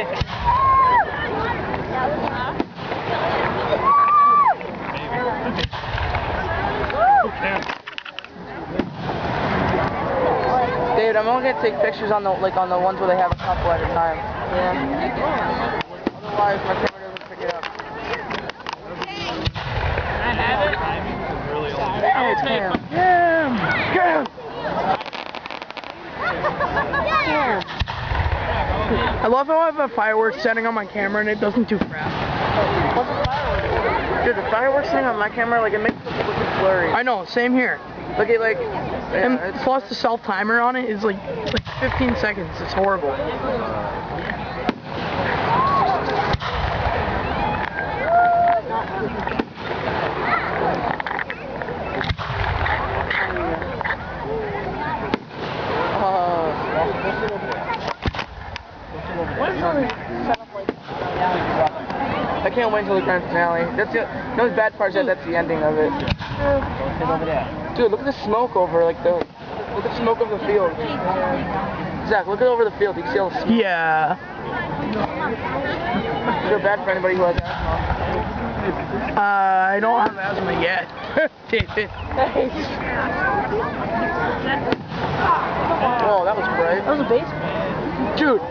sick. David, I'm only gonna take pictures on the ones where they have a couple at a time. Yeah. Otherwise, my camera doesn't pick it up. Can I have it? Hey, Cam. Cam. I love how I have a fireworks setting on my camera and it doesn't do crap. What's the fireworks? Dude, the fireworks thing on my camera, like, it makes it look blurry. I know, same here. Look at, like, And plus the self timer on it is like 15 seconds. It's horrible. I can't wait until the grand finale. That's the bad part is that that's the ending of it. Dude, look at the smoke over look at the smoke over the field. Zach, look over the field. You can see all the smoke. Yeah. Feel bad for anybody who has asthma. I don't have asthma yet. Whoa, that was bright. That was a baseball. Dude.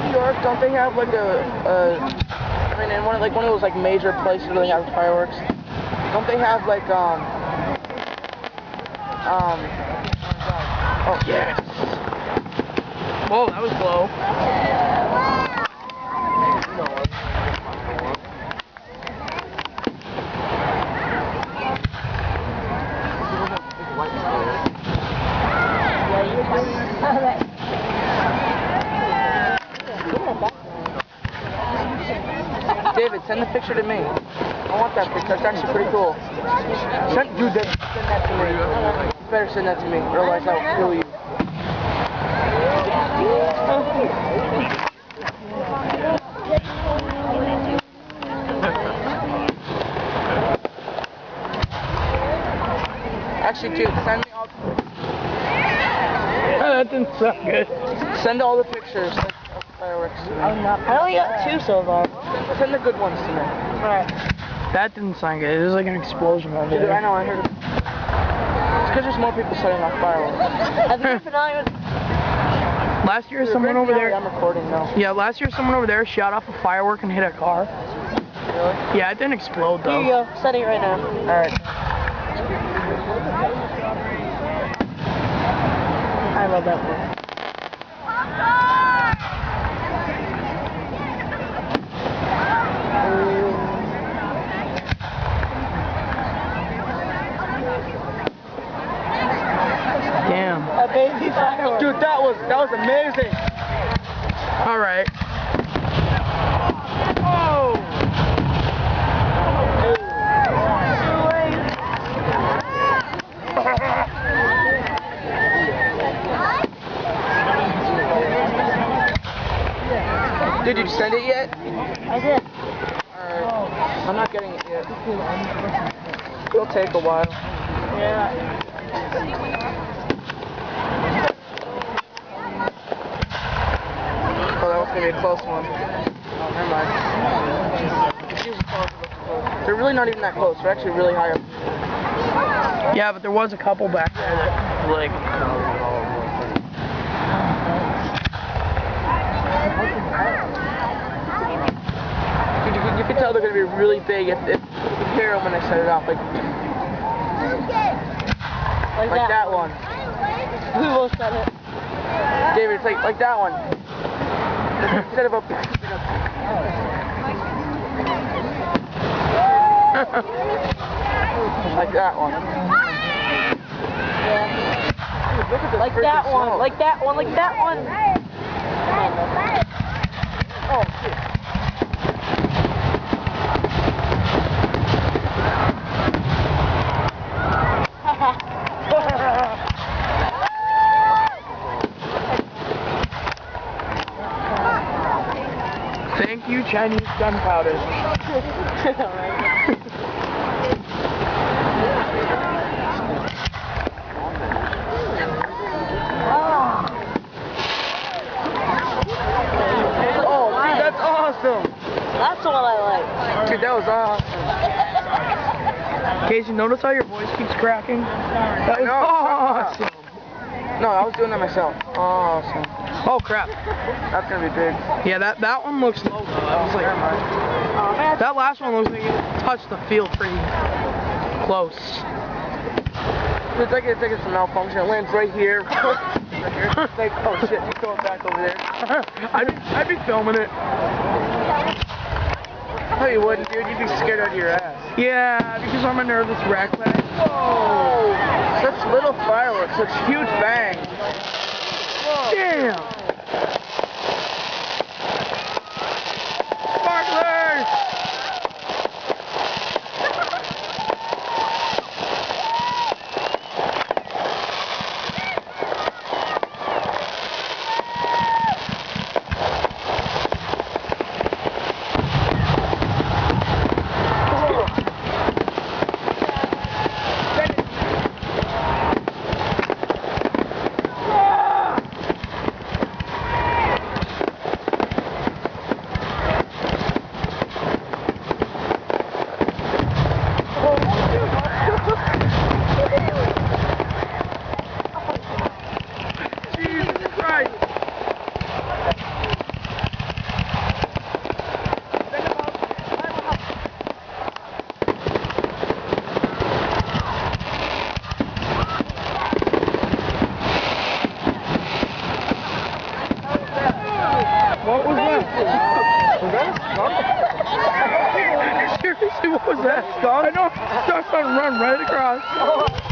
New York, don't they have like I mean, in one of those like major places where they have fireworks, don't they have like oh Yes. Whoa, that was low. David, send the picture to me. I want that picture. It's actually pretty cool. Send that to me. You better send that to me, otherwise I'll kill you. Actually, dude, send me all. That didn't sound good. Send all the pictures of fireworks to me. I only got 2 so far. Send the good ones to me. Alright. That didn't sound good. It was like an explosion over Dude, I there. know, I heard it. It's because there's more people setting off fireworks. I think the finale was... Last year, someone over there. I'm recording now. Yeah, last year someone over there shot off a firework and hit a car. Really? Yeah, it didn't explode Here you though. go. Setting it right now. Alright. I love that one. Damn. A baby firework. Dude, that was amazing. All right. Oh. Did you send it yet? I did. Alright. I'm not getting it yet. It'll take a while. Yeah. Oh, that was gonna be a close one. Oh, never mind. It's usually close. They're really not even that close. They're actually really high up. Yeah, but there was a couple back there that like. Dude, you can tell they're gonna be really big if you hear them when I set it off. Like that one. We both said it. David, it's like that one. Instead of a like that one. Yeah. Dude, look at the Like that freaking one. smoke. Like that one. Like that one. Oh, shit. Thank you, Chinese gunpowder. was awesome. Casey, notice how your voice keeps cracking? That was know. awesome. No, I was doing that myself. Awesome. Oh crap. That's gonna be big. Yeah, that one looks low though. That was like, Never mind. that last one looks like it touched the field pretty close. It's like it's a malfunction. It lands right here. It's like, oh shit, you throw it back over there. I'd be filming it. No, you wouldn't, dude. You'd be scared out of your ass. Yeah, because I'm a nervous wreck. Whoa! Such little fireworks, such huge bangs. Whoa. Damn! Sparklers! What was that? Was that a skunk? Seriously, what was that? I know, I saw it run right across.